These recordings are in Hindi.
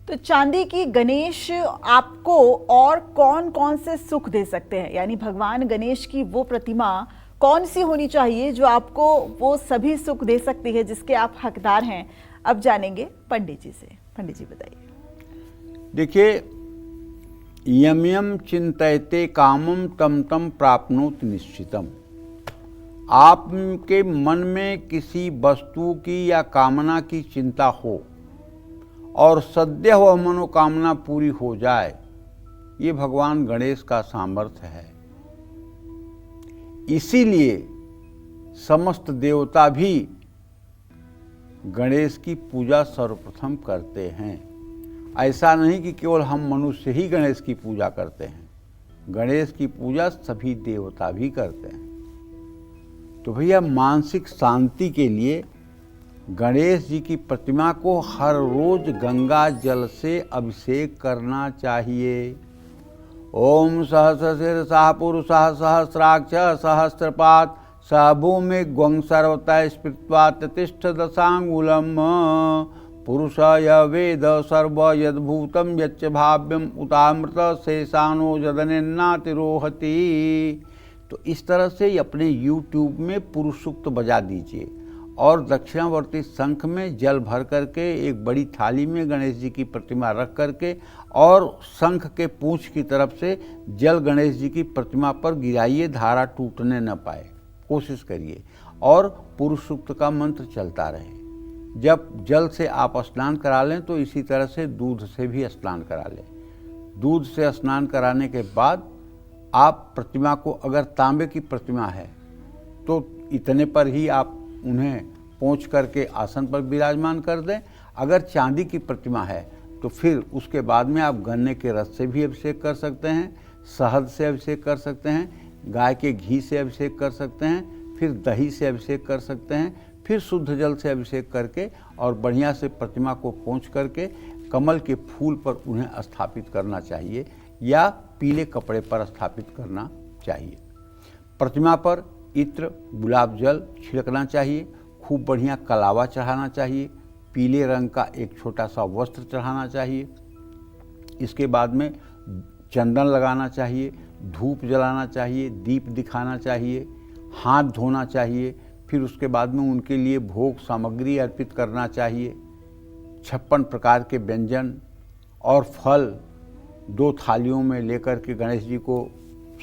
तो चांदी की गणेश आपको और कौन कौन से सुख दे सकते हैं, यानी भगवान गणेश की वो प्रतिमा कौन सी होनी चाहिए जो आपको वो सभी सुख दे सकती है जिसके आप हकदार हैं? अब जानेंगे पंडित जी से। पंडित जी बताइए। देखिए, यम यम चिंतयते कामम तम तम प्राप्नोति निश्चितम। आपके मन में किसी वस्तु की या कामना की चिंता हो और सद्य वह मनोकामना पूरी हो जाए, ये भगवान गणेश का सामर्थ्य है। इसीलिए समस्त देवता भी गणेश की पूजा सर्वप्रथम करते हैं। ऐसा नहीं कि केवल हम मनुष्य ही गणेश की पूजा करते हैं, गणेश की पूजा सभी देवता भी करते हैं। तो भैया, मानसिक शांति के लिए गणेश जी की प्रतिमा को हर रोज गंगा जल से अभिषेक करना चाहिए। ओम सहस्रशीर्षः पुरुषः सहस्राक्ष सहस्रपाद स भूमि ग्वं सर्वतः स्मृत्वा ततिष्ठ दशांगुलम पुरुषय वेद सर्व यद्भूतं यच्च भाव्यम उतामृत शेषानो जदनेन्नातिरोहति। तो इस तरह से अपने YouTube में पुरुष सूक्त बजा दीजिए और दक्षिणावर्ती शंख में जल भर करके एक बड़ी थाली में गणेश जी की प्रतिमा रख करके और शंख के पूंछ की तरफ से जल गणेश जी की प्रतिमा पर गिराइए, धारा टूटने न पाए, कोशिश करिए। और पुरुष सूक्त का मंत्र चलता रहे। जब जल से आप स्नान करा लें तो इसी तरह से दूध से भी स्नान करा लें। दूध से स्नान कराने के बाद आप प्रतिमा को, अगर तांबे की प्रतिमा है तो इतने पर ही आप उन्हें पोंछ करके आसन पर विराजमान कर दें। अगर चांदी की प्रतिमा है तो फिर उसके बाद में आप गन्ने के रस से भी अभिषेक कर सकते हैं, शहद से अभिषेक कर सकते हैं, गाय के घी से अभिषेक कर सकते हैं, फिर दही से अभिषेक कर सकते हैं, फिर शुद्ध जल से अभिषेक करके और बढ़िया से प्रतिमा को पोंछ करके कमल के फूल पर उन्हें स्थापित करना चाहिए या पीले कपड़े पर स्थापित करना चाहिए। प्रतिमा पर इत्र, गुलाब जल छिड़कना चाहिए, खूब बढ़िया कलावा चढ़ाना चाहिए, पीले रंग का एक छोटा सा वस्त्र चढ़ाना चाहिए। इसके बाद में चंदन लगाना चाहिए, धूप जलाना चाहिए, दीप दिखाना चाहिए, हाथ धोना चाहिए। फिर उसके बाद में उनके लिए भोग सामग्री अर्पित करना चाहिए। 56 प्रकार के व्यंजन और फल 2 थालियों में लेकर के गणेश जी को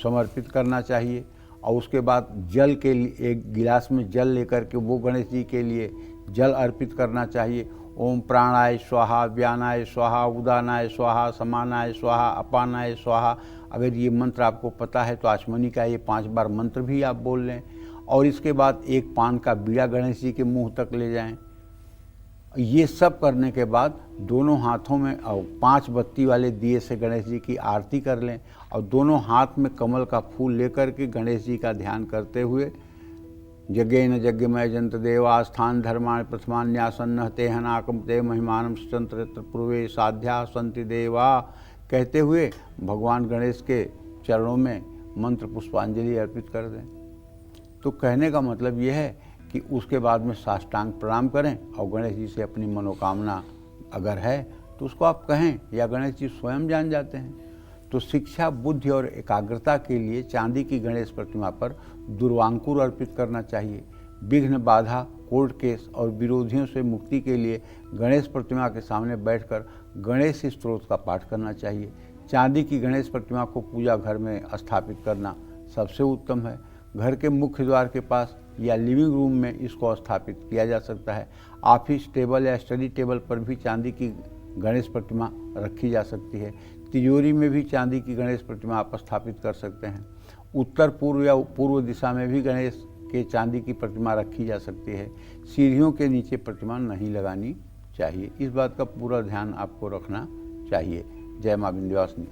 समर्पित करना चाहिए। और उसके बाद जल के लिए एक गिलास में जल लेकर के वो गणेश जी के लिए जल अर्पित करना चाहिए। ओम प्राणाय स्वाहा, व्यानाय स्वाहा, उदानाय स्वाहा, समानाय स्वाहा, अपानाय स्वाहा। अगर ये मंत्र आपको पता है तो आचमनी का ये 5 बार मंत्र भी आप बोल लें। और इसके बाद एक पान का बीड़ा गणेश जी के मुंह तक ले जाएं। ये सब करने के बाद दोनों हाथों में 5 बत्ती वाले दिए से गणेश जी की आरती कर लें और दोनों हाथ में कमल का फूल लेकर के गणेश जी का ध्यान करते हुए यज्ञेन यज्ञमय जंत देवा स्थान धर्माण प्रथमान्यासन्न तेहनाकम ते महिमानम स्वतंत्र पूर्वे साध्या संति देवा कहते हुए भगवान गणेश के चरणों में मंत्र पुष्पांजलि अर्पित कर दें। तो कहने का मतलब यह है कि उसके बाद में साष्टांग प्रणाम करें और गणेश जी से अपनी मनोकामना अगर है तो उसको आप कहें या गणेश जी स्वयं जान जाते हैं। तो शिक्षा, बुद्धि और एकाग्रता के लिए चांदी की गणेश प्रतिमा पर दुर्वांकुर अर्पित करना चाहिए। विघ्न, बाधा, कोर्ट केस और विरोधियों से मुक्ति के लिए गणेश प्रतिमा के सामने बैठकर गणेश स्तोत्र का पाठ करना चाहिए। चांदी की गणेश प्रतिमा को पूजा घर में स्थापित करना सबसे उत्तम है। घर के मुख्य द्वार के पास या लिविंग रूम में इसको स्थापित किया जा सकता है। ऑफिस टेबल या स्टडी टेबल पर भी चांदी की गणेश प्रतिमा रखी जा सकती है। तिजोरी में भी चांदी की गणेश प्रतिमा आप स्थापित कर सकते हैं। उत्तर पूर्व या पूर्व दिशा में भी गणेश के चांदी की प्रतिमा रखी जा सकती है। सीढ़ियों के नीचे प्रतिमा नहीं लगानी चाहिए। इस बात का पूरा ध्यान आपको रखना चाहिए। जय मां विंध्यवासिनी।